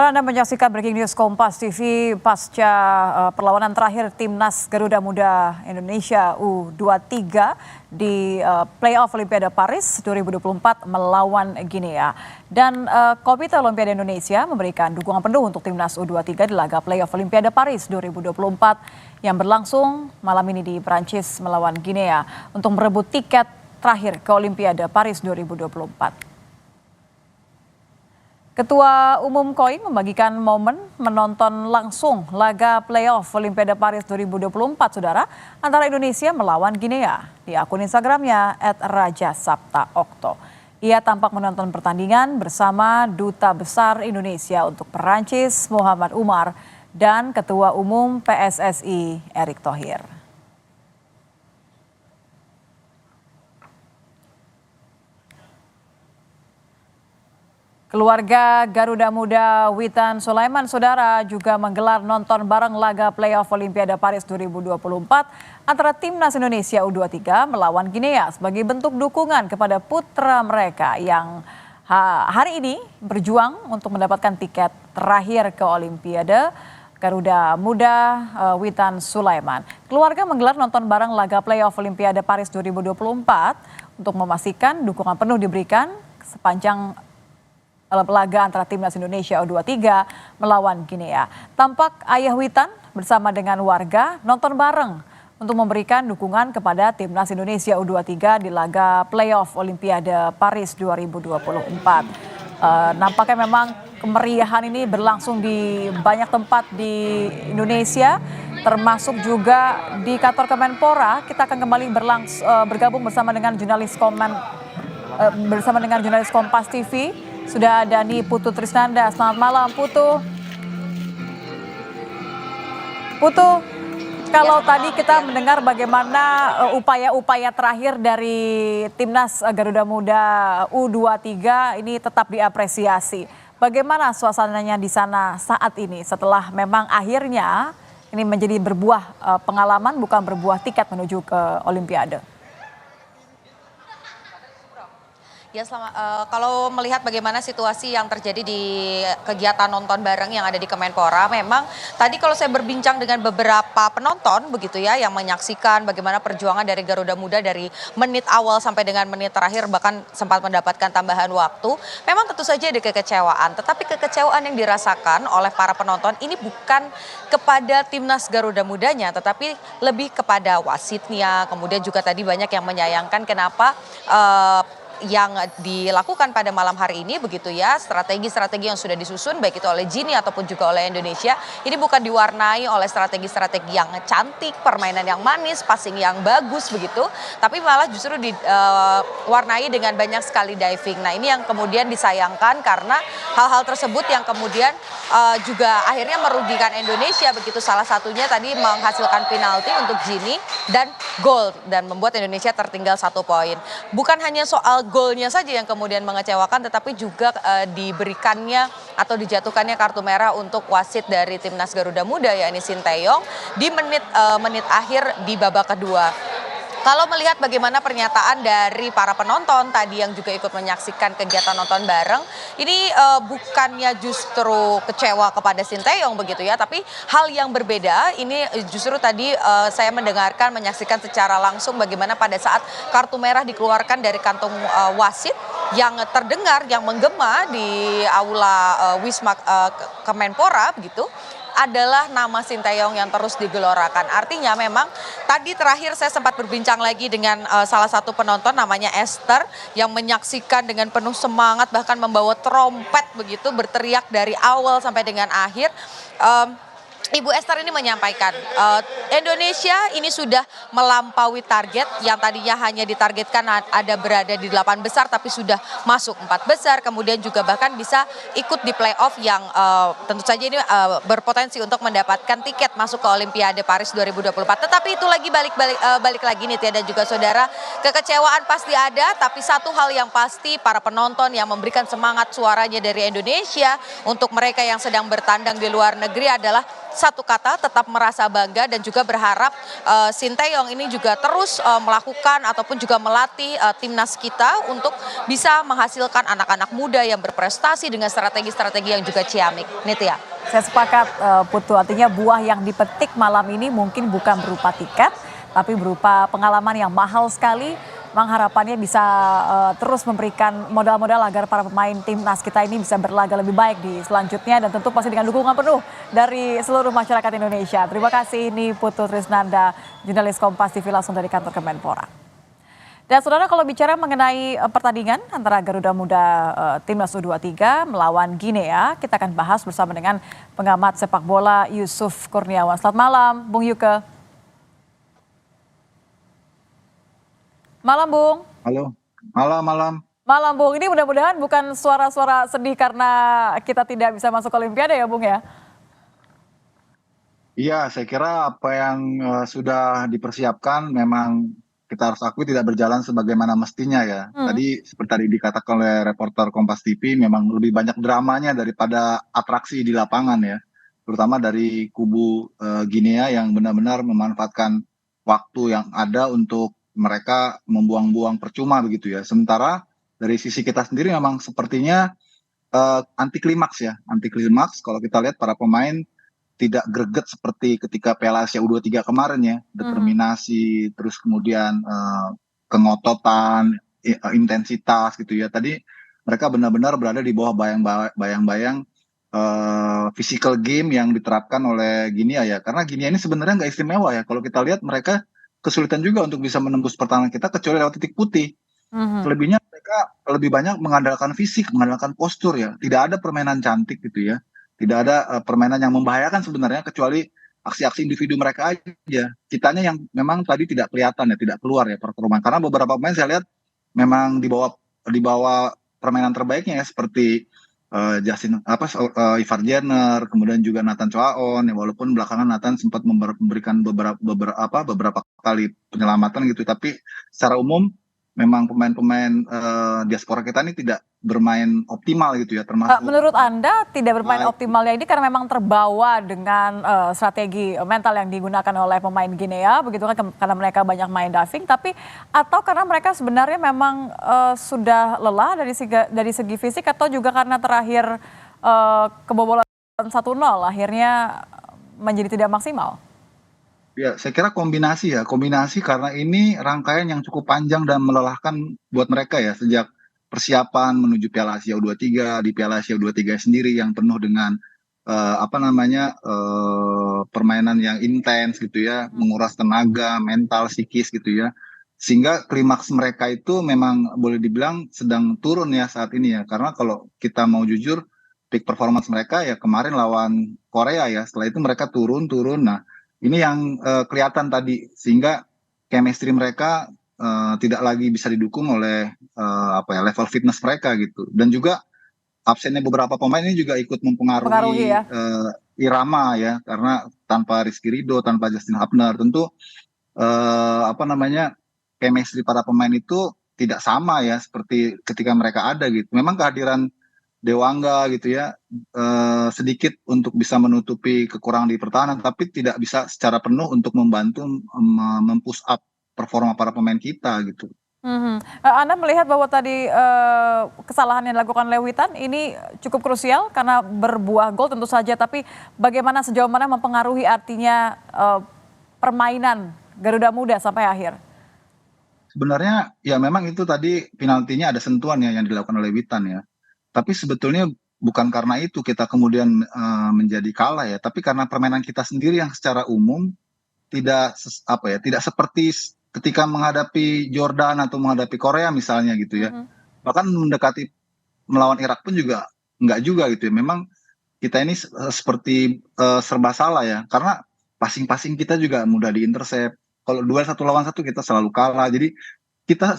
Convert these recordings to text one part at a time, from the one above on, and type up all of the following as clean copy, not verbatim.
Saudara, Anda menyaksikan Breaking News Kompas TV pasca perlawanan terakhir Timnas Garuda Muda Indonesia U23 di playoff Olimpiade Paris 2024 melawan Guinea. Dan Komite Olimpiade Indonesia memberikan dukungan penuh untuk Timnas U23 di laga playoff Olimpiade Paris 2024 yang berlangsung malam ini di Prancis melawan Guinea untuk merebut tiket terakhir ke Olimpiade Paris 2024. Ketua Umum KOI membagikan momen menonton langsung laga playoff Olimpiade Paris 2024, Saudara, antara Indonesia melawan Guinea di akun Instagramnya @rajasaptaokto. Ia tampak menonton pertandingan bersama Duta Besar Indonesia untuk Perancis Muhammad Umar dan Ketua Umum PSSI Erick Thohir. Keluarga Garuda Muda Witan Sulaiman, Saudara, juga menggelar nonton bareng laga playoff Olimpiade Paris 2024 antara Timnas Indonesia U23 melawan Guinea sebagai bentuk dukungan kepada putra mereka yang hari ini berjuang untuk mendapatkan tiket terakhir ke Olimpiade. Garuda Muda Witan Sulaiman. Keluarga menggelar nonton bareng laga playoff Olimpiade Paris 2024 untuk memastikan dukungan penuh diberikan sepanjang laga antara Timnas Indonesia U23 melawan Guinea. Tampak ayah Witan bersama dengan warga nonton bareng untuk memberikan dukungan kepada Timnas Indonesia U23 di laga playoff Olimpiade Paris 2024. Nampaknya memang kemeriahan ini berlangsung di banyak tempat di Indonesia, termasuk juga di kantor Kemenpora. Kita akan kembali bergabung bersama dengan jurnalis Kompas TV. Sudah ada nih Putu Trisnanda. Selamat malam, Putu. Putu, kalau tadi kita mendengar bagaimana upaya-upaya terakhir dari Timnas Garuda Muda U23 ini tetap diapresiasi. Bagaimana suasananya di sana saat ini setelah memang akhirnya ini menjadi berbuah pengalaman, bukan berbuah tiket menuju ke Olimpiade? Ya, kalau melihat bagaimana situasi yang terjadi di kegiatan nonton bareng yang ada di Kemenpora, memang tadi kalau saya berbincang dengan beberapa penonton begitu ya, yang menyaksikan bagaimana perjuangan dari Garuda Muda dari menit awal sampai dengan menit terakhir, bahkan sempat mendapatkan tambahan waktu, memang tentu saja ada kekecewaan. Tetapi kekecewaan yang dirasakan oleh para penonton ini bukan kepada Timnas Garuda Mudanya, tetapi lebih kepada wasitnya. Kemudian juga tadi banyak yang menyayangkan kenapa yang dilakukan pada malam hari ini begitu ya, strategi-strategi yang sudah disusun baik itu oleh Gini ataupun juga oleh Indonesia ini bukan diwarnai oleh strategi-strategi yang cantik, permainan yang manis, passing yang bagus begitu, tapi malah justru diwarnai dengan banyak sekali diving. Nah, ini yang kemudian disayangkan karena hal-hal tersebut yang kemudian juga akhirnya merugikan Indonesia begitu, salah satunya tadi menghasilkan penalti untuk Gini dan gol dan membuat Indonesia tertinggal 1 poin. Bukan hanya soal golnya saja yang kemudian mengecewakan, tetapi juga diberikannya atau dijatuhkannya kartu merah untuk wasit dari Timnas Garuda Muda yakni Sinteyong di menit akhir di babak kedua. Kalau melihat bagaimana pernyataan dari para penonton tadi yang juga ikut menyaksikan kegiatan nonton bareng, ini bukannya justru kecewa kepada Sinteyong begitu ya, tapi hal yang berbeda ini justru tadi saya menyaksikan secara langsung bagaimana pada saat kartu merah dikeluarkan dari kantong wasit yang terdengar, yang menggema di aula Wisma Kemenpora begitu, adalah nama Sinteyong yang terus digelorakan. Artinya memang tadi terakhir saya sempat berbincang lagi dengan salah satu penonton namanya Esther yang menyaksikan dengan penuh semangat, bahkan membawa trompet begitu, berteriak dari awal sampai dengan akhir. Ibu Esther ini menyampaikan Indonesia ini sudah melampaui target yang tadinya hanya ditargetkan ada berada di 8 besar tapi sudah masuk 4 besar, kemudian juga bahkan bisa ikut di playoff yang tentu saja ini berpotensi untuk mendapatkan tiket masuk ke Olimpiade Paris 2024. Tetapi itu lagi balik lagi nih Tia dan juga saudara, kekecewaan pasti ada, tapi satu hal yang pasti para penonton yang memberikan semangat suaranya dari Indonesia untuk mereka yang sedang bertandang di luar negeri adalah satu kata, tetap merasa bangga dan juga berharap Sinteyong ini juga terus melakukan ataupun juga melatih timnas kita untuk bisa menghasilkan anak-anak muda yang berprestasi dengan strategi-strategi yang juga ciamik. Nitya. Saya sepakat, Putu. Artinya buah yang dipetik malam ini mungkin bukan berupa tiket, tapi berupa pengalaman yang mahal sekali. Memang harapannya bisa terus memberikan modal-modal agar para pemain timnas kita ini bisa berlaga lebih baik di selanjutnya dan tentu pasti dengan dukungan penuh dari seluruh masyarakat Indonesia. Terima kasih, ini Putu Trisnanda, jurnalis Kompas TV langsung dari kantor Kemenpora. Dan saudara, kalau bicara mengenai pertandingan antara Garuda Muda Timnas U23 melawan Guinea, kita akan bahas bersama dengan pengamat sepak bola Yusuf Kurniawan. Selamat malam, Bung Yuke. Malam, Bung. Halo, malam. Malam, Bung. Ini mudah-mudahan bukan suara-suara sedih karena kita tidak bisa masuk Olimpiade ya, Bung ya? Iya, saya kira apa yang sudah dipersiapkan memang kita harus akui tidak berjalan sebagaimana mestinya ya. Tadi seperti tadi dikatakan oleh reporter Kompas TV, memang lebih banyak dramanya daripada atraksi di lapangan ya. Terutama dari kubu Guinea yang benar-benar memanfaatkan waktu yang ada untuk mereka membuang-buang percuma begitu ya. Sementara dari sisi kita sendiri memang sepertinya anti klimaks ya, anti klimaks. Kalau kita lihat para pemain tidak greget seperti ketika Piala Asia U23 kemarin ya, determinasi, terus kemudian kengototan, intensitas gitu ya. Tadi mereka benar-benar berada di bawah bayang-bayang physical game yang diterapkan oleh Guinea ya. Karena Guinea ini sebenarnya nggak istimewa ya. Kalau kita lihat mereka kesulitan juga untuk bisa menembus pertahanan kita kecuali lewat titik putih. Selebihnya mereka lebih banyak mengandalkan fisik, mengandalkan postur ya. Tidak ada permainan cantik gitu ya. Tidak ada permainan yang membahayakan sebenarnya kecuali aksi-aksi individu mereka aja. Kitanya yang memang tadi tidak kelihatan ya, tidak keluar ya performa. Karena beberapa pemain saya lihat memang di bawah permainan terbaiknya ya, seperti Ivar Jenner, kemudian juga Nathan Choaon ya, walaupun belakangan Nathan sempat memberikan beberapa kali penyelamatan gitu, tapi secara umum memang pemain-pemain diaspora kita ini tidak bermain optimal gitu ya, termasuk Menurut Anda tidak bermain optimalnya ini karena memang terbawa dengan strategi mental yang digunakan oleh pemain Guinea, begitu kan, karena mereka banyak main diving, tapi atau karena mereka sebenarnya memang sudah lelah dari segi fisik, atau juga karena terakhir kebobolan 1-0 akhirnya menjadi tidak maksimal? ya saya kira kombinasi karena ini rangkaian yang cukup panjang dan melelahkan buat mereka ya, sejak persiapan menuju Piala Asia U23, di Piala Asia U23 sendiri yang penuh dengan permainan yang intens gitu ya, menguras tenaga, mental, psikis gitu ya. Sehingga klimaks mereka itu memang boleh dibilang sedang turun ya saat ini ya. Karena kalau kita mau jujur, peak performance mereka ya kemarin lawan Korea ya. Setelah itu mereka turun. Nah, ini yang kelihatan tadi, sehingga chemistry mereka tidak lagi bisa didukung oleh level fitness mereka gitu. Dan juga absennya beberapa pemain ini juga ikut Mempengaruhi mempengaruhi ya. irama ya, karena tanpa Rizky Ridho, tanpa Justin Hubner tentu chemistry para pemain itu tidak sama ya seperti ketika mereka ada gitu. Memang kehadiran Dewangga gitu ya sedikit untuk bisa menutupi kekurangan di pertahanan, tapi tidak bisa secara penuh untuk membantu mempush up performa para pemain kita gitu. Anda melihat bahwa tadi kesalahan yang dilakukan Lewitan ini cukup krusial karena berbuah gol tentu saja, tapi bagaimana, sejauh mana mempengaruhi artinya permainan Garuda Muda sampai akhir? Sebenarnya ya memang itu tadi penaltinya ada sentuhan ya yang dilakukan oleh Witan ya. Tapi sebetulnya bukan karena itu kita kemudian menjadi kalah ya, tapi karena permainan kita sendiri yang secara umum tidak seperti ketika menghadapi Jordan atau menghadapi Korea misalnya gitu ya. Bahkan mendekati melawan Irak pun juga enggak juga gitu ya. Memang kita ini seperti serba salah ya, karena passing kita juga mudah diintercept. Kalau duel 1 lawan 1 kita selalu kalah. Jadi kita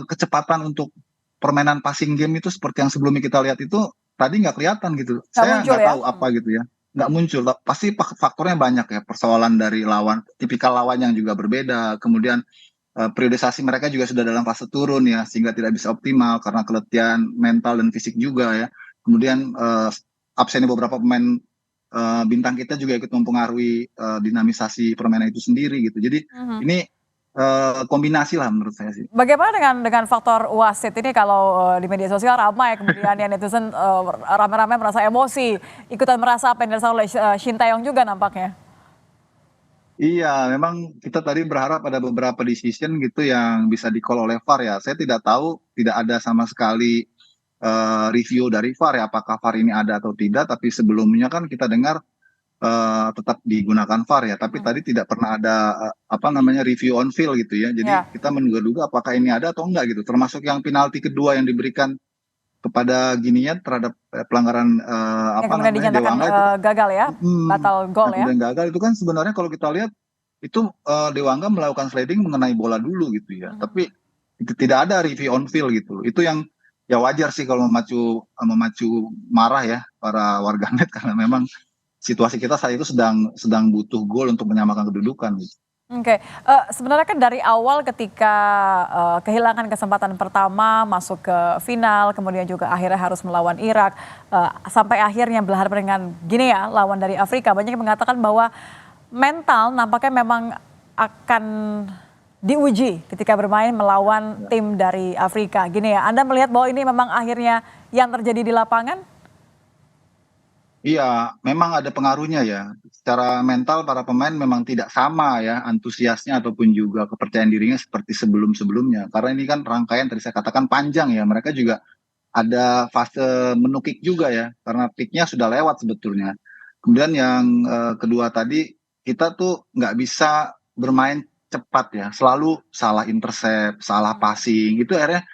kecepatan untuk permainan passing game itu seperti yang sebelumnya kita lihat itu tadi nggak kelihatan gitu. Saya nggak tahu apa gitu ya, nggak muncul. Pasti faktornya banyak ya, persoalan dari lawan, tipikal lawan yang juga berbeda. Kemudian periodisasi mereka juga sudah dalam fase turun ya, sehingga tidak bisa optimal karena keletihan mental dan fisik juga ya. Kemudian absennya beberapa pemain bintang kita juga ikut mempengaruhi dinamisasi permainan itu sendiri gitu. Jadi Mhm. ini kombinasi lah menurut saya sih. Bagaimana dengan faktor wasit ini kalau di media sosial ramai kemudian ya netizen rame-rame merasa emosi, ikutan merasa apa yang dirasakan oleh Shin Taeyong juga nampaknya. Iya, memang kita tadi berharap ada beberapa decision gitu yang bisa di-call oleh VAR ya. Saya tidak tahu, tidak ada sama sekali review dari VAR ya, apakah VAR ini ada atau tidak. Tapi sebelumnya kan kita dengar tetap digunakan VAR ya. Tapi Mhm. tadi tidak pernah ada apa namanya review on field gitu ya. Jadi Ya, kita menduga-duga apakah ini ada atau enggak gitu. Termasuk yang penalti kedua yang diberikan kepada Ginian terhadap pelanggaran yang apa kemudian namanya dinyatakan Dewangga itu kan. gagal ya, Mm, batal gol yang ya. kemudian gagal itu kan sebenarnya kalau kita lihat itu Dewangga melakukan sliding mengenai bola dulu gitu ya. Mhm. Tapi itu tidak ada review on field gitu. Itu yang ya wajar sih kalau memacu memacu marah ya para warganet karena memang situasi kita saat itu sedang sedang butuh gol untuk menyamakan kedudukan gitu. Oke, sebenarnya kan dari awal ketika, kehilangan kesempatan pertama masuk ke final, kemudian juga akhirnya harus melawan Irak, sampai akhirnya berhadapan dengan Guinea, lawan dari Afrika, banyak yang mengatakan bahwa mental nampaknya memang akan diuji ketika bermain melawan Ya. tim dari Afrika, Guinea. Anda melihat bahwa ini memang akhirnya yang terjadi di lapangan? Iya, memang ada pengaruhnya ya. Secara mental para pemain memang tidak sama ya antusiasnya ataupun juga kepercayaan dirinya seperti sebelum-sebelumnya. Karena ini kan rangkaian tadi saya katakan panjang ya. Mereka juga ada fase menukik juga ya, karena peaknya sudah lewat sebetulnya. Kemudian yang kedua tadi, kita tuh nggak bisa bermain cepat ya, selalu salah intercept, salah passing, itu akhirnya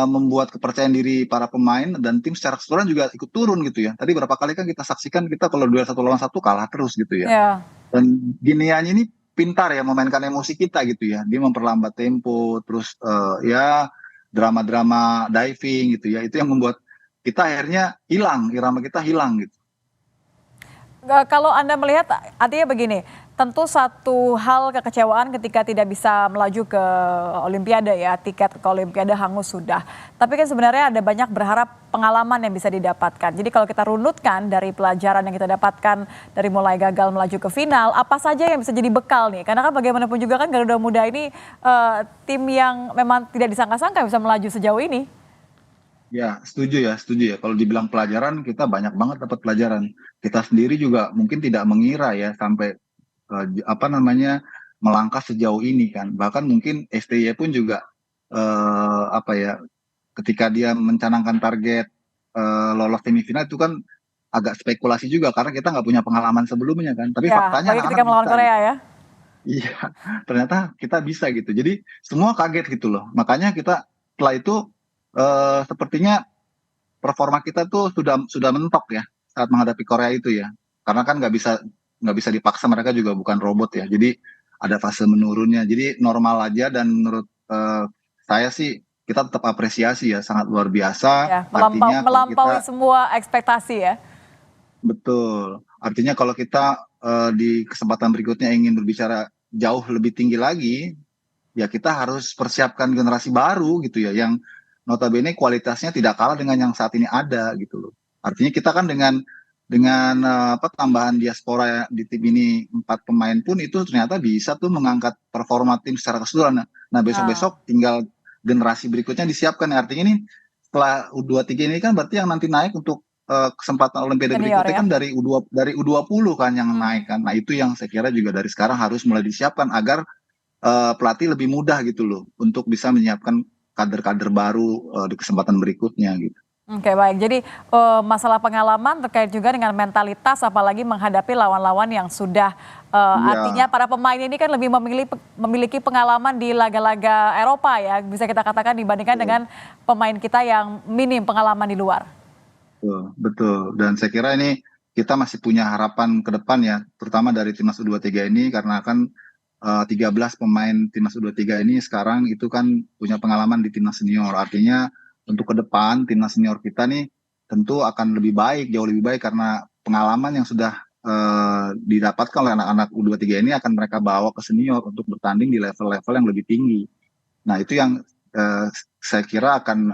membuat kepercayaan diri para pemain dan tim secara keseluruhan juga ikut turun gitu ya. Tadi berapa kali kan kita saksikan kita kalau duel satu lawan satu kalah terus gitu ya. Ya. Dan Ginianya ini pintar ya memainkan emosi kita gitu ya. Dia memperlambat tempo, terus ya drama-drama diving gitu ya. Itu yang membuat kita akhirnya hilang, irama kita hilang gitu. Kalau Anda melihat artinya begini, tentu satu hal kekecewaan ketika tidak bisa melaju ke Olimpiade ya, tiket ke Olimpiade hangus sudah. Tapi kan sebenarnya ada banyak berharap pengalaman yang bisa didapatkan. Jadi kalau kita runutkan dari pelajaran yang kita dapatkan dari mulai gagal melaju ke final, apa saja yang bisa jadi bekal nih? Karena kan bagaimanapun juga kan Garuda Muda ini tim yang memang tidak disangka-sangka bisa melaju sejauh ini. Ya, setuju ya, setuju ya. Kalau dibilang pelajaran, kita banyak banget dapat pelajaran. Kita sendiri juga mungkin tidak mengira ya sampai apa namanya melangkah sejauh ini kan. Bahkan mungkin STY pun juga apa ya ketika dia mencanangkan target lolos semifinal itu kan agak spekulasi juga karena kita nggak punya pengalaman sebelumnya kan. Tapi Ya, faktanya apalagi anak-anak ketika melawan bisa Korea gitu. ya. Iya, ternyata kita bisa gitu. Jadi semua kaget gitu loh. Makanya kita setelah itu sepertinya performa kita tuh sudah mentok ya saat menghadapi Korea itu ya. Karena kan nggak bisa dipaksa, mereka juga bukan robot ya. Jadi ada fase menurunnya. Jadi normal aja dan menurut saya sih kita tetap apresiasi ya, sangat luar biasa. Ya, Artinya kalau melampaui kita semua ekspektasi ya. betul, artinya kalau kita di kesempatan berikutnya ingin berbicara jauh lebih tinggi lagi, ya kita harus persiapkan generasi baru gitu ya, yang notabene kualitasnya tidak kalah dengan yang saat ini ada gitu loh. Artinya kita kan dengan apa tambahan diaspora di tim ini 4 pemain pun itu ternyata bisa tuh mengangkat performa tim secara keseluruhan. Nah Nah, besok-besok tinggal generasi berikutnya disiapkan. Artinya ini setelah U23 ini kan berarti yang nanti naik untuk kesempatan Olimpiade senior berikutnya ya. kan dari U20 kan yang Mhm. naik kan. Nah itu yang saya kira juga dari sekarang harus mulai disiapkan agar pelatih lebih mudah gitu loh untuk bisa menyiapkan kader-kader baru di kesempatan berikutnya gitu. Oke baik, jadi masalah pengalaman terkait juga dengan mentalitas apalagi menghadapi lawan-lawan yang sudah artinya Iya, para pemain ini kan lebih memiliki pengalaman di laga-laga Eropa ya, bisa kita katakan dibandingkan dengan betul, pemain kita yang minim pengalaman di luar. betul, betul. Dan saya kira ini kita masih punya harapan ke depan ya, terutama dari timnas U23 ini karena kan 13 pemain timnas U23 ini sekarang itu kan punya pengalaman di timnas senior. Artinya untuk ke depan timnas senior kita nih tentu akan lebih baik, jauh lebih baik karena pengalaman yang sudah didapatkan oleh anak-anak U23 ini akan mereka bawa ke senior untuk bertanding di level-level yang lebih tinggi. Nah, itu yang eh, saya kira akan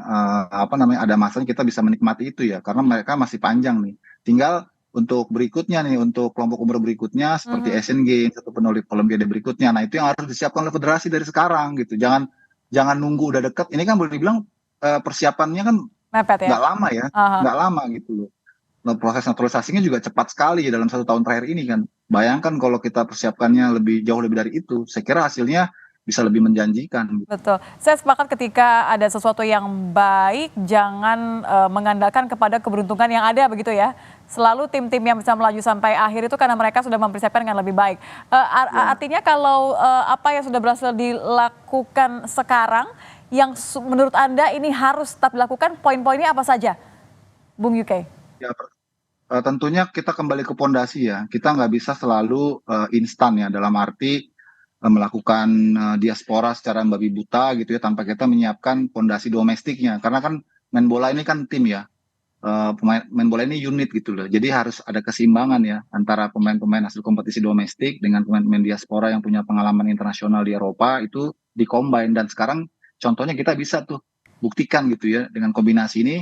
apa namanya ada masanya kita bisa menikmati itu ya karena mereka masih panjang nih. Tinggal untuk berikutnya nih, untuk kelompok umur berikutnya seperti Mhm. Asian Games atau Olimpiade berikutnya. Nah, itu yang harus disiapkan oleh federasi dari sekarang gitu. Jangan jangan nunggu udah deket. Ini kan boleh dibilang persiapannya kan Mepet ya? nggak lama ya, Aha. nggak lama gitu loh. Nah, proses naturalisasinya juga cepat sekali ya dalam 1 tahun terakhir ini kan. Bayangkan kalau kita persiapkannya jauh lebih dari itu, saya kira hasilnya bisa lebih menjanjikan. Betul. Saya sepakat ketika ada sesuatu yang baik, jangan mengandalkan kepada keberuntungan yang ada begitu ya. Selalu tim-tim yang bisa melaju sampai akhir itu karena mereka sudah mempersiapkan dengan lebih baik. Ya. Artinya kalau apa yang sudah berhasil dilakukan sekarang, yang menurut Anda ini harus tetap dilakukan, poin-poinnya apa saja, Bung UK? Ya, tentunya kita kembali ke pondasi ya. Kita nggak bisa selalu instan ya dalam arti melakukan diaspora secara babi buta gitu ya tanpa kita menyiapkan pondasi domestiknya. Karena kan main bola ini kan tim ya. Main bola ini unit gitu loh. Jadi harus ada keseimbangan ya antara pemain-pemain hasil kompetisi domestik dengan pemain-pemain diaspora yang punya pengalaman internasional di Eropa itu dikombin. Dan sekarang contohnya kita bisa tuh buktikan gitu ya dengan kombinasi ini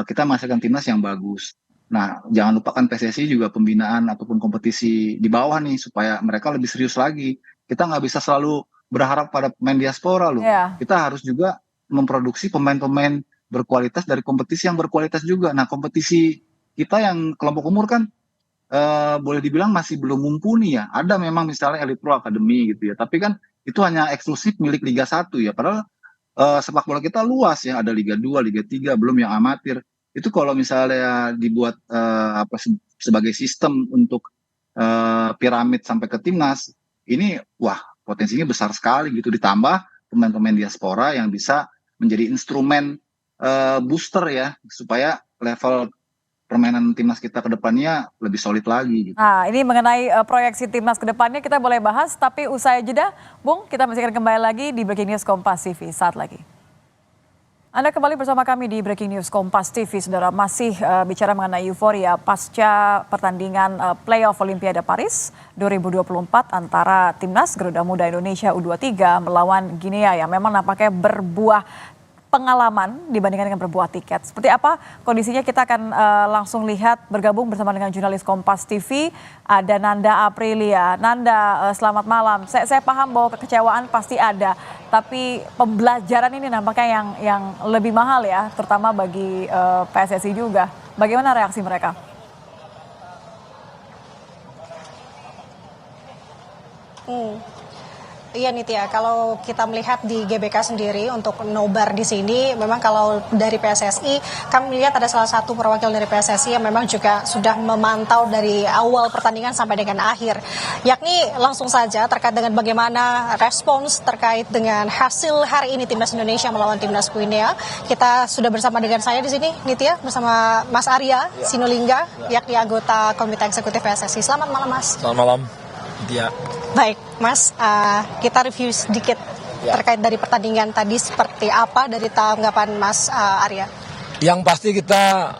kita menghasilkan timnas yang bagus. Nah, jangan lupakan PSSI juga pembinaan ataupun kompetisi di bawah nih supaya mereka lebih serius lagi. Kita nggak bisa selalu berharap pada pemain diaspora loh. Ya, Kita harus juga memproduksi pemain-pemain berkualitas dari kompetisi yang berkualitas juga. Nah, kompetisi kita yang kelompok umur kan boleh dibilang masih belum mumpuni ya. Ada memang misalnya Elite Pro Academy gitu ya, tapi kan itu hanya eksklusif milik Liga 1 ya. Padahal sepak bola kita luas ya, ada Liga 2, Liga 3, belum yang amatir. Itu kalau misalnya dibuat sebagai sistem untuk piramid sampai ke timnas, ini wah potensinya besar sekali gitu. Ditambah pemain-pemain diaspora yang bisa menjadi instrumen booster ya supaya level permainan timnas kita ke depannya lebih solid lagi gitu. nah ini mengenai proyeksi timnas ke depannya kita boleh bahas, tapi usai jeda, Bung, kita masih akan kembali lagi di Breaking News Kompas TV saat lagi. Anda kembali bersama kami di Breaking News Kompas TV, saudara. Masih bicara mengenai euforia pasca pertandingan playoff Olimpiade Paris 2024 antara Timnas Garuda Muda Indonesia U23 melawan Guinea yang memang nampaknya berbuah pengalaman dibandingkan dengan berbuah tiket. Seperti apa kondisinya kita akan langsung lihat, bergabung bersama dengan jurnalis Kompas TV, ada Nanda Aprilia. Nanda, selamat malam. Saya paham bahwa kekecewaan pasti ada, tapi pembelajaran ini nampaknya yang lebih mahal ya, terutama bagi PSSI juga. Bagaimana reaksi mereka? Iya Nitya, kalau kita melihat di GBK sendiri untuk nobar di sini, memang kalau dari PSSI, kami melihat ada salah satu perwakilan dari PSSI yang memang juga sudah memantau dari awal pertandingan sampai dengan akhir. Yakni langsung saja terkait dengan bagaimana respons terkait dengan hasil hari ini Timnas Indonesia melawan Timnas Guinea. Kita sudah bersama dengan saya di sini, Nitya, bersama Mas Arya Sinulinga, yakni anggota Komite Eksekutif PSSI. Selamat malam, Mas. Selamat malam, Nitya. Baik, Mas, kita review sedikit terkait dari pertandingan tadi seperti apa dari tanggapan Mas Arya. Yang pasti kita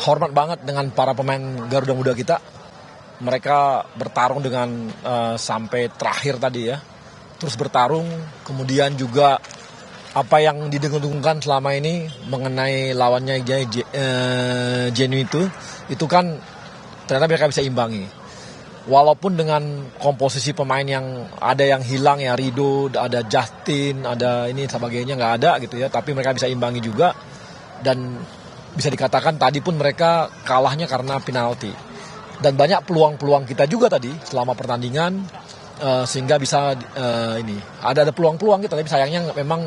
hormat banget dengan para pemain Garuda Muda kita. Mereka bertarung dengan sampai terakhir tadi ya. Terus bertarung, kemudian juga apa yang didengung-dengungkan selama ini mengenai lawannya Genu itu kan ternyata mereka bisa imbangi. Walaupun dengan komposisi pemain yang ada yang hilang ya, Rido, ada Justin, ada ini sebagainya nggak ada gitu ya, tapi mereka bisa imbangi juga dan bisa dikatakan tadi pun mereka kalahnya karena penalti. Dan banyak peluang-peluang kita juga tadi selama pertandingan sehingga bisa ini ada peluang-peluang kita, tapi sayangnya memang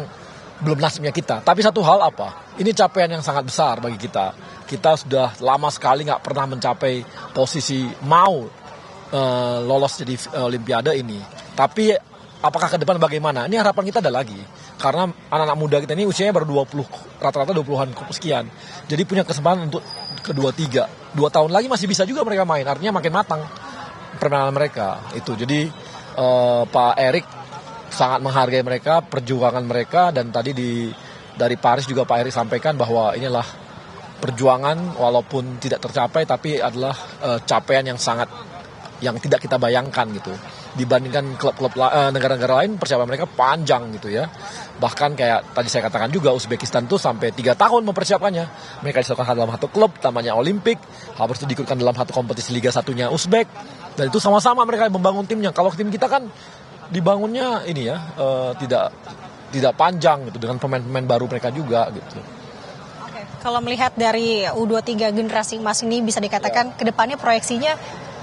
belum nasibnya kita. Tapi satu hal apa? Ini capaian yang sangat besar bagi kita. Kita sudah lama sekali nggak pernah mencapai posisi mau lolos jadi Olimpiade ini. Tapi apakah ke depan bagaimana? Ini harapan kita ada lagi. Karena anak-anak muda kita ini usianya baru 20, rata-rata 20-an sekian. Jadi punya kesempatan untuk kedua tiga. 2 tahun lagi masih bisa juga mereka main. Artinya makin matang permainan mereka. Itu. Jadi Pak Erik sangat menghargai mereka, perjuangan mereka. Dan tadi dari Paris juga Pak Erik sampaikan bahwa inilah perjuangan walaupun tidak tercapai, tapi adalah capaian yang tidak kita bayangkan gitu. dibandingkan klub-klub negara-negara lain persiapan mereka panjang gitu ya. Bahkan kayak tadi saya katakan juga Uzbekistan tuh sampai 3 tahun mempersiapkannya. Mereka disatukan dalam satu klub namanya Olimpik, habis itu diikutkan dalam satu kompetisi Liga 1-nya Uzbek, dan itu sama-sama mereka membangun timnya. Kalau tim kita kan dibangunnya ini ya tidak panjang gitu dengan pemain-pemain baru mereka juga gitu. Oke. Kalau melihat dari U23 generasi emas ini bisa dikatakan kedepannya proyeksinya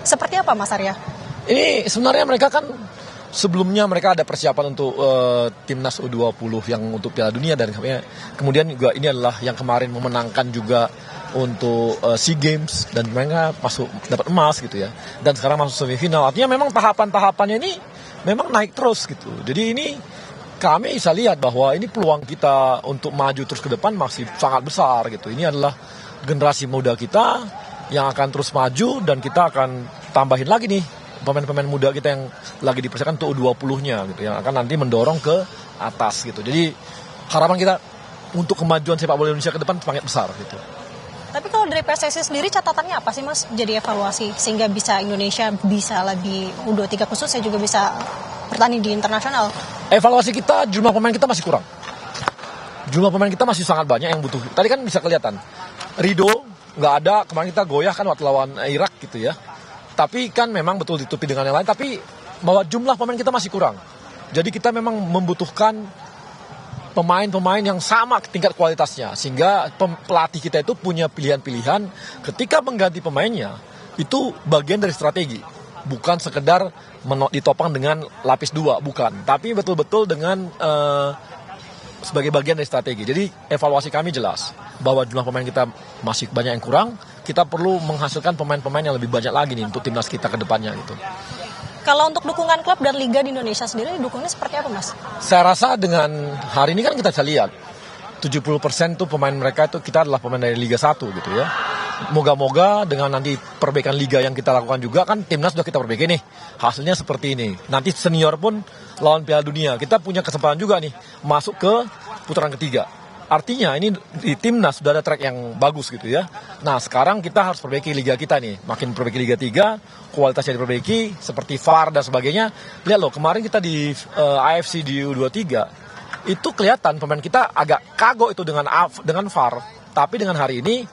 seperti apa Mas Arya? Ini sebenarnya mereka kan sebelumnya mereka ada persiapan untuk timnas U20 yang untuk Piala Dunia, dan kemudian juga ini adalah yang kemarin memenangkan juga untuk SEA Games, dan mereka masuk dapat emas gitu ya. Dan sekarang masuk semifinal. Artinya memang tahapan-tahapannya ini memang naik terus gitu. Jadi ini kami bisa lihat bahwa ini peluang kita untuk maju terus ke depan masih sangat besar gitu. Ini adalah generasi muda kita yang akan terus maju, dan kita akan tambahin lagi nih pemain-pemain muda kita yang lagi dipersiapkan untuk U20-nya gitu, yang akan nanti mendorong ke atas gitu. Jadi harapan kita untuk kemajuan sepak bola Indonesia ke depan sangat besar gitu. Tapi kalau dari PSSI sendiri catatannya apa sih Mas jadi evaluasi sehingga bisa Indonesia bisa lebih U23 khususnya juga bisa bertanding di internasional? Evaluasi kita, jumlah pemain kita masih kurang. Jumlah pemain kita masih sangat banyak yang butuh. Tadi kan bisa kelihatan Rido nggak ada, kemarin kita goyah kan waktu lawan Irak gitu ya. Tapi kan memang betul ditutupi dengan yang lain, tapi bahwa jumlah pemain kita masih kurang. Jadi kita memang membutuhkan pemain-pemain yang sama tingkat kualitasnya, sehingga pelatih kita itu punya pilihan-pilihan ketika mengganti pemainnya, itu bagian dari strategi. Bukan sekedar ditopang dengan lapis 2, bukan. Tapi betul-betul dengan sebagai bagian dari strategi. Jadi evaluasi kami jelas bahwa jumlah pemain kita masih banyak yang kurang. Kita perlu menghasilkan pemain-pemain yang lebih banyak lagi nih untuk timnas kita ke depannya gitu. Kalau untuk dukungan klub dan liga di Indonesia sendiri dukungnya seperti apa Mas? Saya rasa dengan hari ini kan kita bisa lihat 70% tuh pemain mereka itu kita adalah pemain dari Liga 1 gitu ya. Moga-moga dengan nanti perbaikan liga yang kita lakukan juga, kan timnas sudah kita perbaiki nih. Hasilnya seperti ini. Nanti senior pun lawan Piala Dunia. Kita punya kesempatan juga nih masuk ke putaran ketiga. Artinya ini di timnas sudah ada track yang bagus gitu ya. Nah sekarang kita harus perbaiki liga kita nih. Makin perbaiki Liga 3, kualitasnya diperbaiki seperti VAR dan sebagainya. Lihat loh, kemarin kita di AFC di U23 itu kelihatan pemain kita agak kagok itu dengan VAR. Tapi dengan hari ini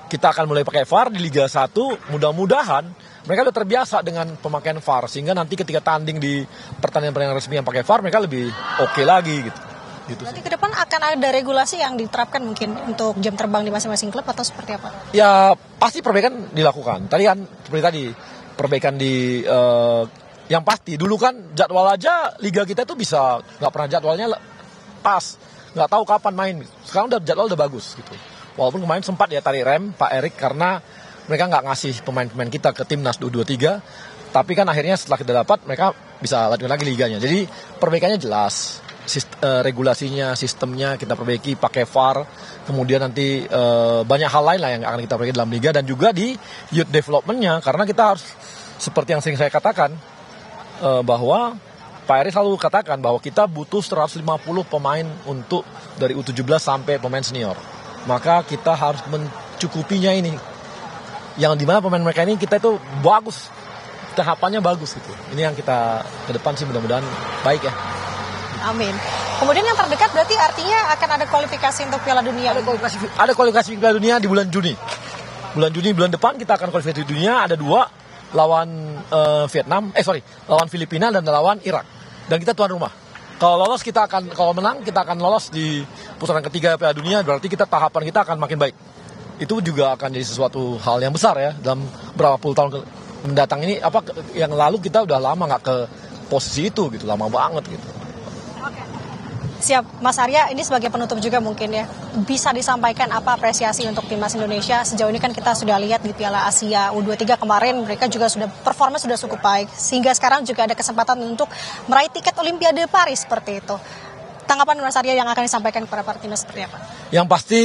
kita akan mulai pakai VAR di Liga 1. Mudah-mudahan mereka sudah terbiasa dengan pemakaian VAR, sehingga nanti ketika tanding di pertandingan resmi yang pakai VAR mereka lebih oke lagi gitu. Berarti ke depan akan ada regulasi yang diterapkan mungkin untuk jam terbang di masing-masing klub atau seperti apa? Ya pasti perbaikan dilakukan. Tadi kan seperti tadi perbaikan di yang pasti dulu kan jadwal aja liga kita tuh bisa nggak pernah jadwalnya pas, nggak tahu kapan main. Sekarang udah jadwal udah bagus gitu. Walaupun kemarin sempat ya tarik rem Pak Erik karena mereka nggak ngasih pemain-pemain kita ke timnas U23. Tapi kan akhirnya setelah kita dapat mereka bisa lanjut lagi liganya. Jadi perbaikannya jelas. Regulasinya, sistemnya kita perbaiki pakai VAR, kemudian nanti banyak hal lain lah yang akan kita perbaiki dalam liga, dan juga di youth development-nya, karena kita harus seperti yang sering saya katakan bahwa Pak Eri selalu katakan bahwa kita butuh 150 pemain untuk dari U17 sampai pemain senior, maka kita harus mencukupinya ini, yang dimana pemain mereka ini kita itu bagus, tahapannya bagus gitu. Ini yang kita ke depan sih mudah-mudahan baik ya. Amin. Kemudian yang terdekat berarti artinya akan ada kualifikasi untuk Piala Dunia. Ada kualifikasi Piala Dunia di bulan Juni. Bulan depan kita akan kualifikasi dunia, ada 2 lawan lawan Filipina dan lawan Irak. Dan kita tuan rumah. Kalau menang kita akan lolos di putaran ketiga Piala Dunia, berarti tahapan kita akan makin baik. Itu juga akan jadi sesuatu hal yang besar ya dalam berapa puluh tahun mendatang ini. Yang lalu kita udah lama nggak ke posisi itu gitu, lama banget gitu. Siap, Mas Arya, ini sebagai penutup juga mungkin ya, bisa disampaikan apa apresiasi untuk timnas Indonesia? Sejauh ini kan kita sudah lihat di Piala Asia U23 kemarin, mereka juga performa sudah cukup baik, sehingga sekarang juga ada kesempatan untuk meraih tiket Olimpiade Paris seperti itu. Tanggapan Mas Arya yang akan disampaikan kepada para timnas seperti apa? Yang pasti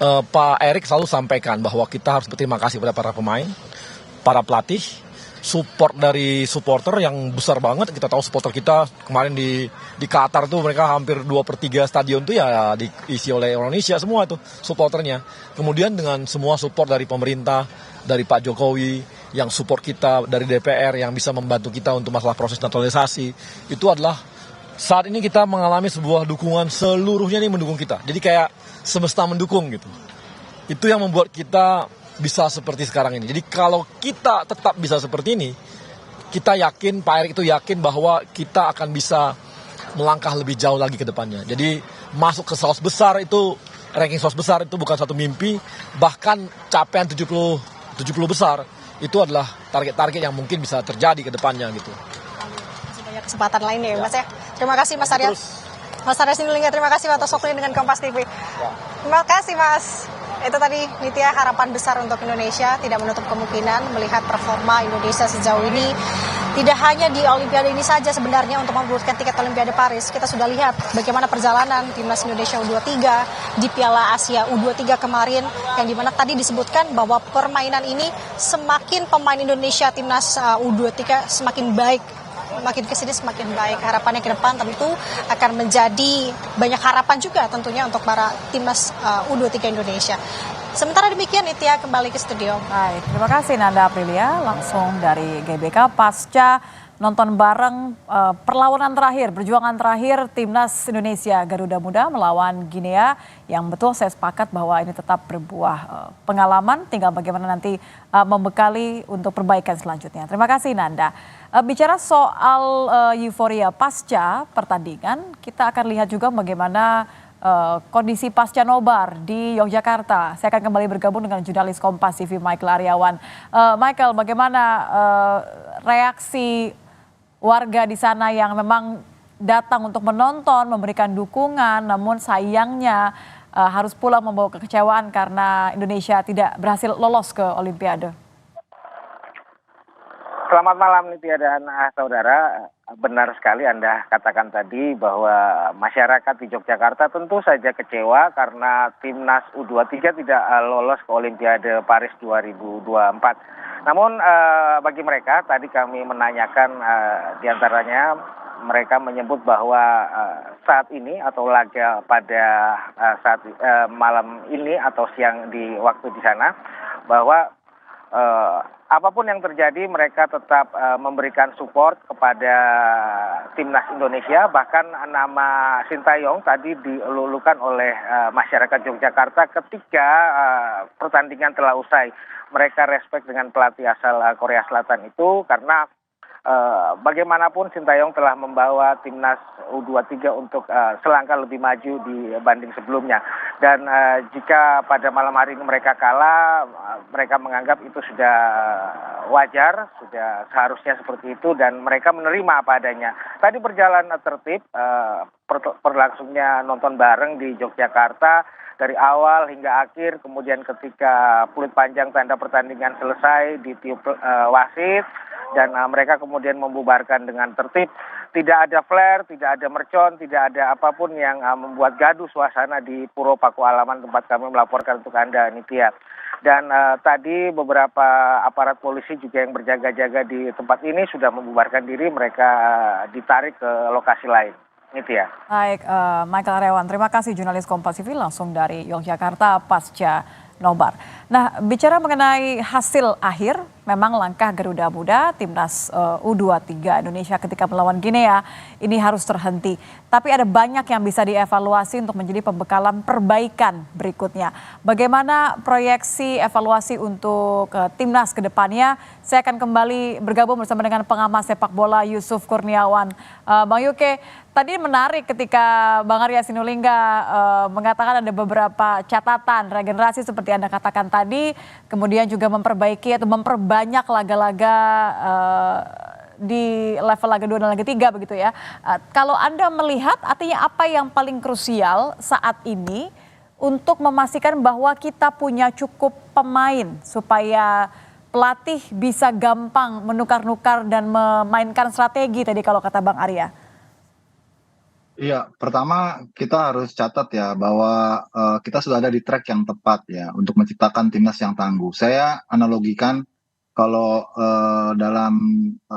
Pak Erik selalu sampaikan bahwa kita harus berterima kasih kepada para pemain, para pelatih, support dari supporter yang besar banget. Kita tahu supporter kita kemarin di Qatar tuh mereka hampir 2/3 stadion tuh ya diisi oleh Indonesia semua tuh supporternya. Kemudian dengan semua support dari pemerintah, dari Pak Jokowi, yang support kita dari DPR, yang bisa membantu kita untuk masalah proses naturalisasi, itu adalah saat ini kita mengalami sebuah dukungan seluruhnya ini mendukung kita. Jadi kayak semesta mendukung gitu. Itu yang membuat kita bisa seperti sekarang ini. Jadi kalau kita tetap bisa seperti ini, kita yakin, Pak Erick itu yakin bahwa kita akan bisa melangkah lebih jauh lagi ke depannya. Jadi masuk ke saus besar itu, ranking saus besar itu bukan satu mimpi, bahkan capaian 70 besar itu adalah target-target yang mungkin bisa terjadi ke depannya gitu. Masih banyak kesempatan lainnya ya Mas ya. Terima kasih Mas Arya. Mas Arya Sinulinga, terima kasih atas waktunya dengan Kompas TV. Terima kasih Mas. Itu tadi Nitya, harapan besar untuk Indonesia, tidak menutup kemungkinan melihat performa Indonesia sejauh ini. Tidak hanya di Olimpiade ini saja sebenarnya untuk membuatkan tiket Olimpiade Paris. Kita sudah lihat bagaimana perjalanan timnas Indonesia U23 di Piala Asia U23 kemarin, yang dimana tadi disebutkan bahwa permainan ini semakin pemain Indonesia timnas U23 semakin baik. Makin kesini semakin baik. Harapannya ke depan tentu akan menjadi banyak harapan juga tentunya untuk para timnas U23 Indonesia. Sementara demikian, Nitya kembali ke studio. Baik, terima kasih Nanda Aprilia langsung dari GBK pasca nonton bareng perlawanan terakhir, perjuangan terakhir timnas Indonesia Garuda Muda melawan Guinea, yang betul saya sepakat bahwa ini tetap berbuah pengalaman, tinggal bagaimana nanti membekali untuk perbaikan selanjutnya. Terima kasih Nanda. Bicara soal euforia pasca pertandingan, kita akan lihat juga bagaimana kondisi pasca nobar di Yogyakarta. Saya akan kembali bergabung dengan jurnalis Kompas TV Michael Aryawan. Michael, bagaimana reaksi warga di sana yang memang datang untuk menonton, memberikan dukungan, namun sayangnya harus pula membawa kekecewaan karena Indonesia tidak berhasil lolos ke Olimpiade? Selamat malam Nitya dan saudara. Benar sekali Anda katakan tadi bahwa masyarakat di Yogyakarta tentu saja kecewa karena timnas U23 tidak lolos ke Olimpiade Paris 2024. Namun bagi mereka tadi kami menanyakan diantaranya mereka menyebut bahwa saat ini atau laga pada saat malam ini atau siang di waktu di sana bahwa apapun yang terjadi mereka tetap memberikan support kepada timnas Indonesia. Bahkan nama Sintayong tadi dilulukan oleh masyarakat Yogyakarta ketika pertandingan telah usai. Mereka respect dengan pelatih asal Korea Selatan itu karena bagaimanapun Sintayong telah membawa timnas U23 untuk selangkah lebih maju dibanding sebelumnya. Dan jika pada malam hari ini mereka kalah, mereka menganggap itu sudah wajar, sudah seharusnya seperti itu dan mereka menerima apa adanya. Tadi berjalan tertib, berlangsungnya nonton bareng di Yogyakarta dari awal hingga akhir, kemudian ketika peluit panjang tanda pertandingan selesai ditiup wasit dan mereka kemudian membubarkan dengan tertib. Tidak ada flare, tidak ada mercon, tidak ada apapun yang membuat gaduh suasana di Puro Pakualaman tempat kami melaporkan untuk Anda, Nitya. Dan tadi beberapa aparat polisi juga yang berjaga-jaga di tempat ini sudah membubarkan diri, mereka ditarik ke lokasi lain. Nitya. Baik, Michael Aryawan, terima kasih jurnalis Kompas TV langsung dari Yogyakarta pasca nobar. Nah, bicara mengenai hasil akhir, memang langkah Garuda Muda timnas U23 Indonesia ketika melawan Guinea ini harus terhenti. Tapi ada banyak yang bisa dievaluasi untuk menjadi pembekalan perbaikan berikutnya. Bagaimana proyeksi evaluasi untuk timnas ke depannya? Saya akan kembali bergabung bersama dengan pengamat sepak bola Yusuf Kurniawan. Bang Yuke, tadi menarik ketika Bang Arya Sinulinga mengatakan ada beberapa catatan regenerasi seperti Anda katakan tadi, kemudian juga memperbaiki atau memperbanyak laga-laga di level laga 2 dan laga 3 begitu ya. Kalau Anda melihat artinya apa yang paling krusial saat ini untuk memastikan bahwa kita punya cukup pemain supaya pelatih bisa gampang menukar-nukar dan memainkan strategi tadi kalau kata Bang Arya? Iya, pertama kita harus catat ya bahwa kita sudah ada di track yang tepat ya untuk menciptakan timnas yang tangguh. Saya analogikan kalau dalam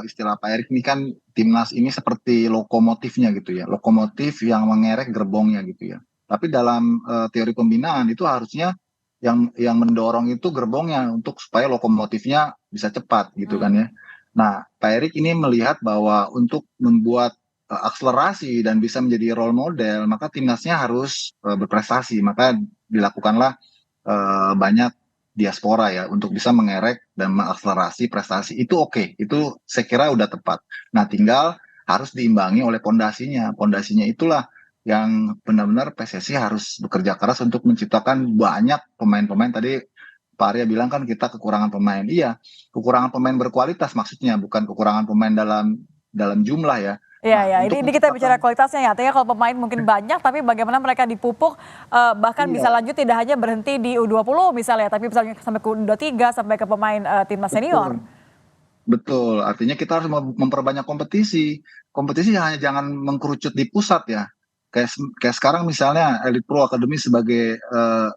istilah Pak Erick ini kan timnas ini seperti lokomotifnya gitu ya, lokomotif yang mengerek gerbongnya gitu ya. Tapi dalam teori pembinaan itu harusnya yang mendorong itu gerbongnya untuk supaya lokomotifnya bisa cepat gitu kan ya. Nah, Pak Erik ini melihat bahwa untuk membuat akselerasi dan bisa menjadi role model, maka timnasnya harus berprestasi. Maka dilakukanlah banyak diaspora ya untuk bisa mengerek dan mengakselerasi prestasi. Itu oke, itu saya kira udah tepat. Nah, tinggal harus diimbangi oleh pondasinya. Pondasinya itulah yang benar-benar PSSI harus bekerja keras untuk menciptakan banyak pemain-pemain. Tadi Pak Arya bilang kan kita kekurangan pemain. Iya, kekurangan pemain berkualitas maksudnya, bukan kekurangan pemain dalam jumlah ya. Iya, Nah, ya. untuk Ini kita bicara menciptakan kualitasnya ya. Artinya kalau pemain mungkin banyak, tapi bagaimana mereka dipupuk, bahkan bisa iya, lanjut tidak hanya berhenti di U20 misalnya, tapi misalnya sampai ke U23, sampai ke pemain timnas senior. betul. Betul, artinya kita harus memperbanyak kompetisi. Kompetisi hanya jangan mengkerucut di pusat ya. Kayak sekarang misalnya Elite Pro Academy sebagai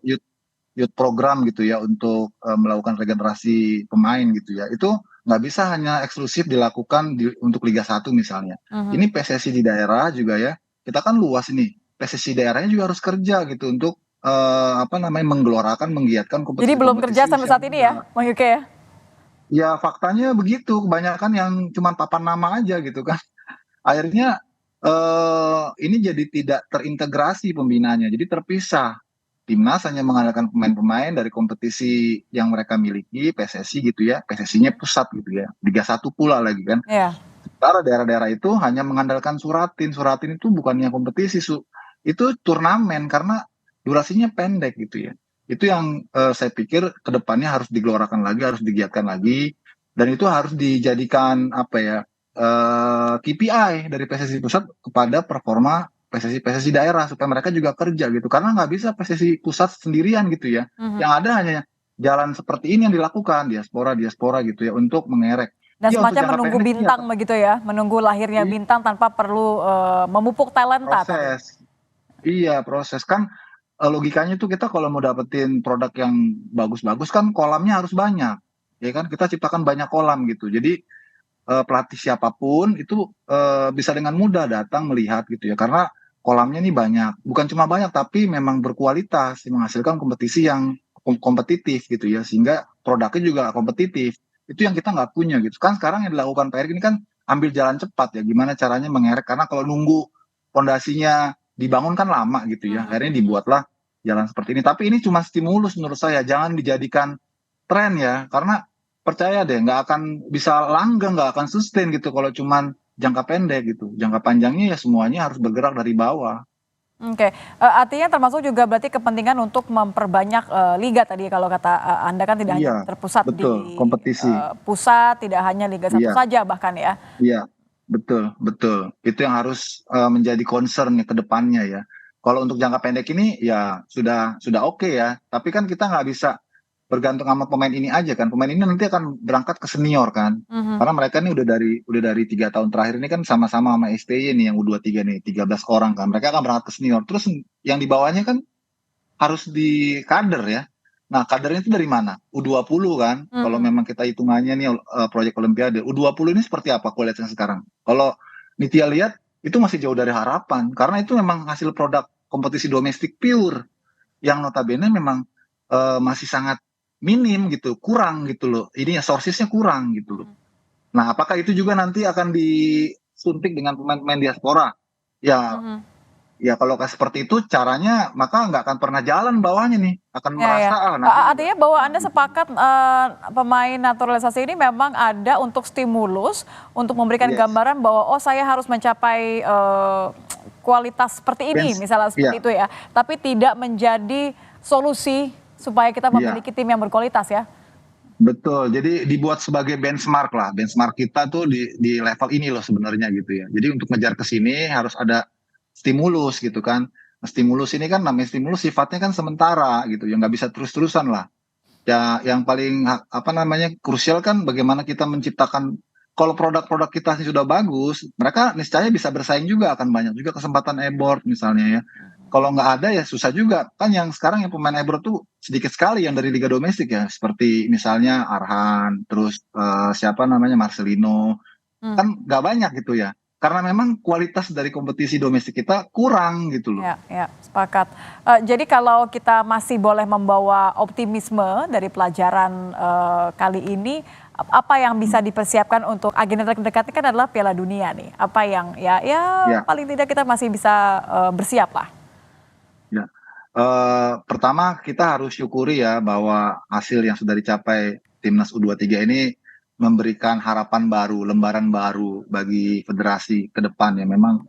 youth youth program gitu ya untuk melakukan regenerasi pemain gitu ya. Itu nggak bisa hanya eksklusif dilakukan untuk Liga 1 misalnya. Mhm. Ini PSSI di daerah juga ya. Kita kan luas ini. PSSI daerahnya juga harus kerja gitu untuk apa namanya menggelorakan, menggiatkan Jadi belum kerja kompetisi-kompetisi sampai usia saat ini ya, muda. Bang Yuke ya? Ya faktanya begitu, kebanyakan yang cuma papan nama aja gitu kan. Akhirnya ini jadi tidak terintegrasi pembinaannya, jadi terpisah. Timnas hanya mengandalkan pemain-pemain dari kompetisi yang mereka miliki, PSSI gitu ya, PSSI-nya pusat gitu ya, Liga 1 pula lagi kan. Iya. Sementara daerah-daerah itu hanya mengandalkan Suratin, Suratin itu bukannya kompetisi, itu turnamen karena durasinya pendek gitu ya. Itu yang saya pikir kedepannya harus digelorakan lagi, harus digiatkan lagi, dan itu harus dijadikan apa ya KPI dari PSSI pusat kepada performa PSSI daerah supaya mereka juga kerja gitu. Karena nggak bisa PSSI pusat sendirian gitu ya. Mhm. Yang ada hanya jalan seperti ini yang dilakukan diaspora gitu ya untuk mengerek. Dan Iya untuk semacam jangka menunggu pendek iya bintang begitu ya, menunggu lahirnya iya, bintang tanpa perlu memupuk talenta tadi. proses. Iya proses kan logikanya tuh kita kalau mau dapetin produk yang bagus-bagus kan kolamnya harus banyak. Ya kan kita ciptakan banyak kolam gitu. Jadi pelatih siapapun itu bisa dengan mudah datang melihat gitu ya karena kolamnya nih banyak bukan cuma banyak tapi memang berkualitas menghasilkan kompetisi yang kompetitif gitu ya sehingga produknya juga kompetitif itu yang kita nggak punya gitu kan sekarang yang dilakukan Pak Erick ini kan ambil jalan cepat ya gimana caranya mengerek karena kalau nunggu pondasinya dibangun kan lama gitu ya Mhm, akhirnya mhm. dibuatlah jalan seperti ini tapi ini cuma stimulus menurut saya jangan dijadikan tren ya karena percaya deh nggak akan bisa langgeng nggak akan sustain gitu kalau cuman jangka pendek gitu jangka panjangnya ya semuanya harus bergerak dari bawah. Oke, artinya termasuk juga berarti kepentingan untuk memperbanyak, liga tadi kalau kata, Anda kan tidak hanya Iya terpusat di, betul kompetisi. pusat, tidak hanya Liga 1 Iya saja bahkan ya? iya betul betul itu yang harus menjadi concern nih ke depannya ya kalau untuk jangka pendek ini ya sudah oke ya tapi kan kita nggak bisa bergantung sama pemain ini aja kan. Pemain ini nanti akan berangkat ke senior kan. Mhm. Karena mereka ini udah dari 3 tahun terakhir ini kan sama-sama sama STY nih yang U23 nih 13 orang kan. Mereka akan berangkat ke senior. Terus yang di bawahnya kan harus di kader ya. Nah, kadernya itu dari mana? U20 kan. Kalau Mhm. memang kita hitungannya nih proyek Olimpiade. U20 ini seperti apa kualitasnya sekarang? Kalau Nitya lihat itu masih jauh dari harapan karena itu memang hasil produk kompetisi domestik pure yang notabene memang masih sangat minim gitu, kurang gitu loh. Ini ya sourcesnya kurang gitu loh. Nah, apakah itu juga nanti akan disuntik dengan pemain-pemain diaspora? Ya, Mhm. ya kalau kayak seperti itu caranya maka nggak akan pernah jalan bawahnya nih. Akan Ya, ya. merasa nanti juga Artinya bahwa Anda sepakat, pemain naturalisasi ini memang ada untuk stimulus, untuk memberikan yes, gambaran bahwa, oh saya harus mencapai, kualitas seperti ini, bench, misalnya iya, seperti itu ya. Tapi tidak menjadi solusi supaya kita iya. memiliki tim yang berkualitas ya? Betul, jadi dibuat sebagai benchmark lah. Benchmark kita tuh di level ini loh sebenarnya gitu ya. Jadi untuk ngejar ke sini harus ada stimulus gitu kan. Nah, stimulus ini kan namanya stimulus sifatnya kan sementara gitu, ya nggak bisa terus-terusan lah. Ya yang paling apa namanya krusial kan bagaimana kita menciptakan kalau produk-produk kita sudah bagus, mereka niscaya bisa bersaing juga akan banyak juga kesempatan e-board misalnya ya. Kalau nggak ada ya susah juga. Kan yang sekarang yang pemain e-board tuh sedikit sekali yang dari Liga Domestik ya, seperti misalnya Arhan, terus siapa namanya Marcelino, Mmm. kan nggak banyak gitu ya. Karena memang kualitas dari kompetisi domestik kita kurang gitu loh. Ya, ya, sepakat. Jadi kalau kita masih boleh membawa optimisme dari pelajaran, kali ini, apa yang bisa dipersiapkan untuk agenda terdekat ini kan adalah Piala Dunia nih. Apa yang ya Ya. paling tidak kita masih bisa bersiap lah. Ya. Pertama kita harus syukuri ya bahwa hasil yang sudah dicapai Timnas U23 ini memberikan harapan baru, lembaran baru bagi federasi ke depan ya. Memang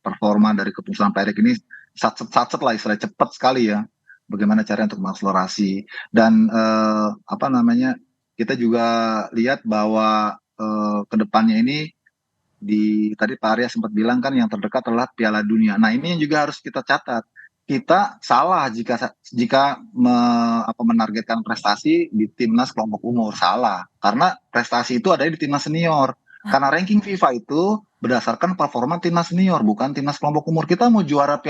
performa dari keputusan Pak Erik ini satset lah istilahnya, cepat sekali ya. Bagaimana cara untuk mengakselerasi dan apa namanya, kita juga lihat bahwa ke depannya ini tadi Pak Arya sempat bilang kan yang terdekat adalah Piala Dunia. Nah ini yang juga harus kita catat. Kita salah jika menargetkan prestasi di timnas kelompok umur, salah. Karena prestasi itu ada di timnas senior. Karena ranking FIFA itu berdasarkan performa timnas senior, bukan timnas kelompok umur. Kita mau juara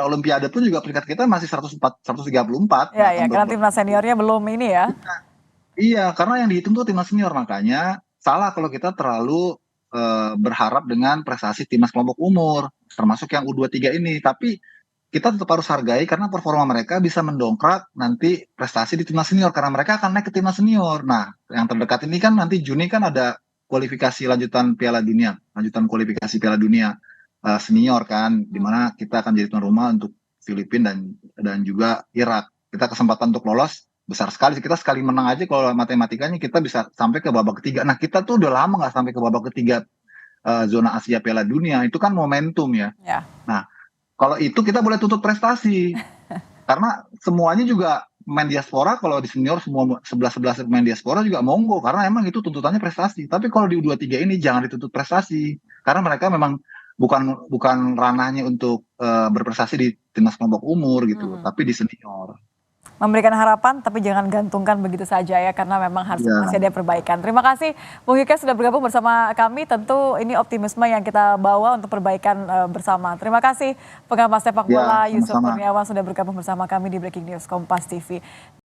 Olimpiade pun juga peringkat kita masih 134. Ya, karena timnas seniornya belum ini ya. Iya, karena yang dihitung tuh timnas senior, makanya salah kalau kita terlalu berharap dengan prestasi timnas kelompok umur, termasuk yang U23 ini. Tapi kita tetap harus hargai karena performa mereka bisa mendongkrak nanti prestasi di timnas senior karena mereka akan naik ke timnas senior. Nah, yang terdekat ini kan nanti Juni kan ada kualifikasi lanjutan kualifikasi Piala Dunia senior kan, dimana kita akan jadi tuan rumah untuk Filipina dan juga Irak. Kita kesempatan untuk lolos besar sekali. Kita sekali menang aja kalau matematikanya kita bisa sampai ke babak ketiga. Nah, kita tuh udah lama nggak sampai ke babak ketiga zona Asia Piala Dunia. Itu kan momentum ya. Nah, kalau itu kita boleh tuntut prestasi. Karena semuanya juga pemain diaspora, kalau di senior semua 11 pemain diaspora juga monggo. Karena emang itu tuntutannya prestasi. Tapi kalau di U23 ini jangan dituntut prestasi. Karena mereka memang bukan ranahnya untuk berprestasi di timnas kelompok umur gitu. Tapi di senior. Memberikan harapan tapi jangan gantungkan begitu saja ya, karena memang harus masih ada perbaikan. Terima kasih Bung Yuke sudah bergabung bersama kami. Tentu ini optimisme yang kita bawa untuk perbaikan bersama. Terima kasih pengamat sepak bola Yusuf Kurniawan sudah bergabung bersama kami di Breaking News Kompas TV.